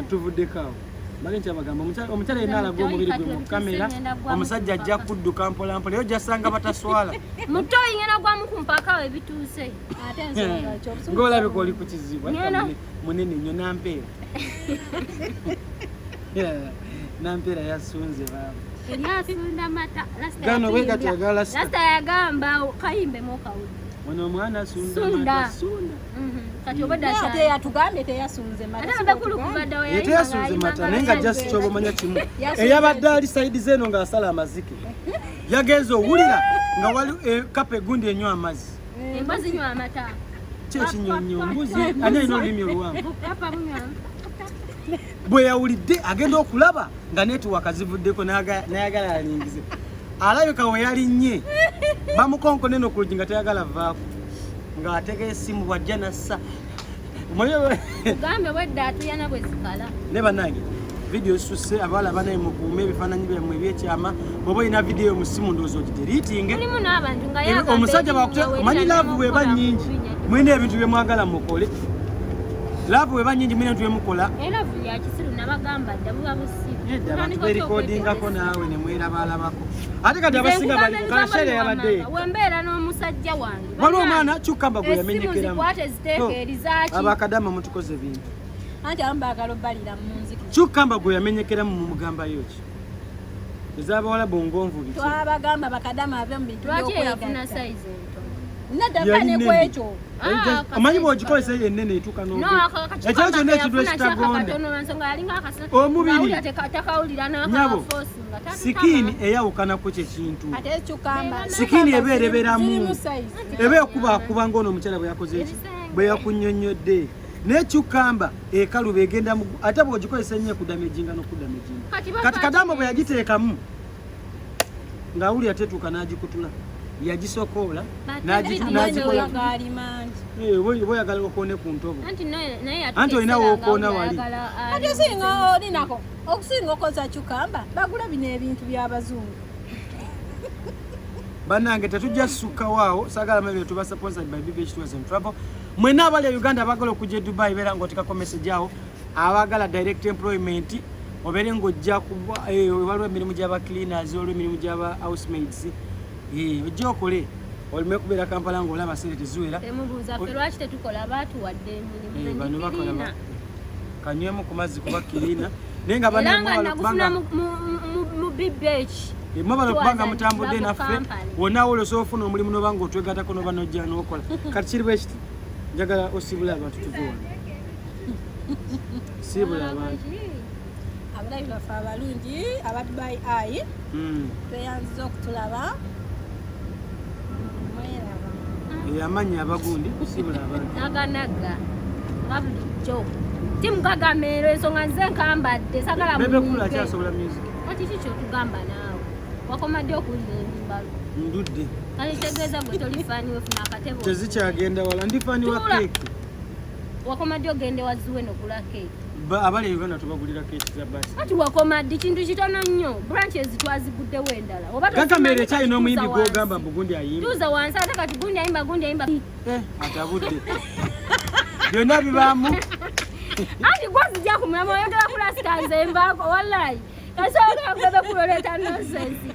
atuvuddekaawo bali nkyabagamba omukyala yenna alaga omubiri gwe mu kamera omusajja ajja kudduka mpolampola eyo gyasanga bataswala mutoyi ngena gwamu ku mpaka we bituuse ng'olabika oli ku kizibu munene nnyo nampeera nampeera yasunze baaba eryasunda mata gano bwe gati agala lasita yagamba kayimbemu okawuli ono omwana asunda kati obadde teyatugambye teyasunze teyasunze mata naye nga just kyoba omanya kimu eyabadde ali sayidi zeeno ng'asala amazike yagenza owulira nga wali kape gundi enywa amazzi embazi nywa amata kye kinyonyo mbuzi ani alina olulimi oluwanvu kapa bunywa bwe yawulidde agenda okulaba nga netiwaka zivuddeko n'ayagala alingize alabika we yalinnye bamukonkoneno ku lugi nga tayagala vaako ng'atega essimu bwajja nassa ugambe bwedda atuyana bwe zikala ne bannange vidiyo zisusse abawala banaye mukuume ebifaananyi byammwe ebyekyama bw'oba olina vidiyo mu ssimu ndowooza ogideriitinge omusajja omanyi laavu bweba nnyingi mulina ebintu bye mwagala mukole laavu bweba nnyingi mulina ebintu bye mukola beerikodingako naawe ne mwerabaalabako ate kati abasinga bali kalashere yabadde wembeera n'omusajja wange waliwo omwana kyukamba gwe yamenyekeramu abakadama mutukoze bintu anti ambagala obalira mu nziki kyukamba gwe yamenyekeramu mu mugamba yoki ezabawala bongonvubi twabagamba bakadama ave mu bintu byokuyafuna size nadakane kwekyo omanyi bw'ogikozesa yenene etuuka ekyo kyonna ekintu ekitagonda omubiri nyabo sikiini eyawukanaku kyekintu sikiini eba ereberamu eba ekubaakuba ngaono omukyala bwe yakoze eki bwe yakunnyonnyodde n'ekyukamba ekaluba egenda ate bw'ogikozesa ennyo ekudamejinga n'okudamejinga kati kadama bwe yagiteekamu ng'awulira tetuuka n'agikutula yagisokoola n'agikola okoone ku ntobo anti olina wookoona wali okusinga okoza kyukamba bagula bino ebintu by'abazungu bannange tetujja ssukawaawo saagala mabire tuba sponsored by BBH Tours and Travel mwena abali e Uganda abagala okujja e Dubai beera ng'otekako message awo abagala direct employment obeere ng'ojja kuba waliwo emirimu gy'aba cleaners waliwo emirimu gy'aba housemaids ojja okole olime kubeera Kampala ng'olaba sente ziwera bano bakola kanywemu ku mazzi kuba kirina naye nga mwabala okubanga mutambudde naffe wonna wolo soofuna omulimu noba nga otwegatako noba nojja n'okola kati kiri bwe kiti njagala osibula abantu tuve wano sibula abantu abalabi baffe abalungi aba Dubai Eye tweyanziza okutulaba amanya abagundi sibula abantu naganaga ngabulijjo timugagamero ensonga nze nkambadde sagala bebekula akyasobola music kati kikyo tugamba naawe wakomadde okuwulira endimbalo ndudde kale kitegeeza gwe toli faani wefuna akatebo tezikyagenda wala ndi faani wa keeki wakomadde ogende waziwe nogula keeki abali e Uganda tubagulira keeki za basi kati wakomadde kintu kitono nnyo branches twaziguddewo endala kakamere ekyalina omuyimbi gwogamba mbu gundi ayimba tuuza wansi ate kati gundi ayimba atabudde byonna bibaamu anti gwazijja ku mulama oyagala kulasitaza embaako wallayi kasobola okugeza kuloleeta nonsensi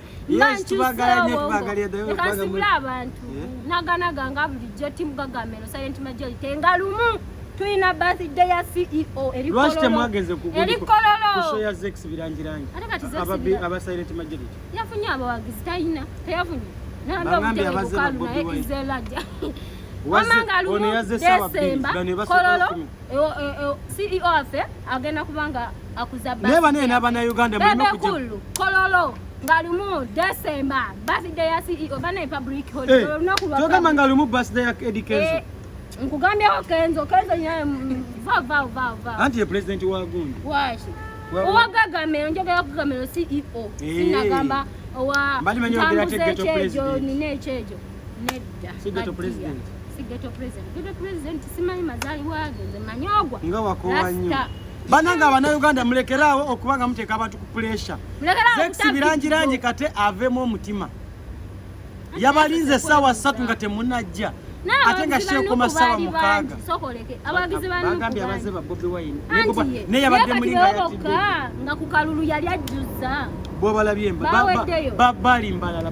kasibula abantu naganaga nga bulijjo timugagamero silent majority nga lumu tulina birthday ya CEO aba silent majority yafunye abawagizi talina teyafunye nababuddebukalunayeizelaja wamanga lumu Desemba kololo CEO afe agenda kubanga akuza bebekulu kololo ngalumu Desemba birthday ya CEO bana public holiday togamba nga lumu birthday ya Edikenzo nkugambyeho Kenzo nyaye va anti ye president wa gundi washi owagagamero njogera kugamero CEO sinagamba owa Tambuza ninekyejo nedda sigeto president simanyi mazaali wagenze manyogwa nga wakowa nnyo bananga abannayuganda mulekeraawo okubanga muteeka abantu ku puresha zex birangirangi kate avemu omutima yabalinze essaawa 3 nga temunajja ate nga sheekoma ssaawa 6 bagambye abaze ba Bobi Wine naye yabadde mulinga yatidde nga ku kalulu yali ajjuza bwobalabye bali mbalala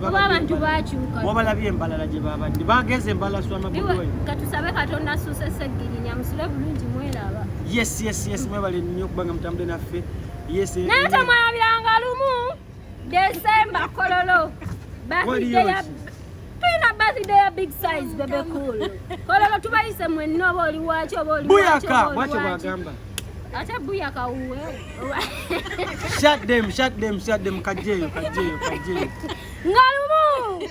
bwobalabye embalala gye babadde bageze embalaswa Bobi Wine katusabe Katonda asuuse seggirinya musule bulungi mweraba yes mwebale nnyo okubanga mutambule naffe naye temwalabiranga lumu Desemba kololo tulina birthday ya big size bebe cool kololo tubayise mwenna oba oli waki oba oli buyaka bwakyo bwagamba ate buyaka uwe shut them kajjeyo nga lumu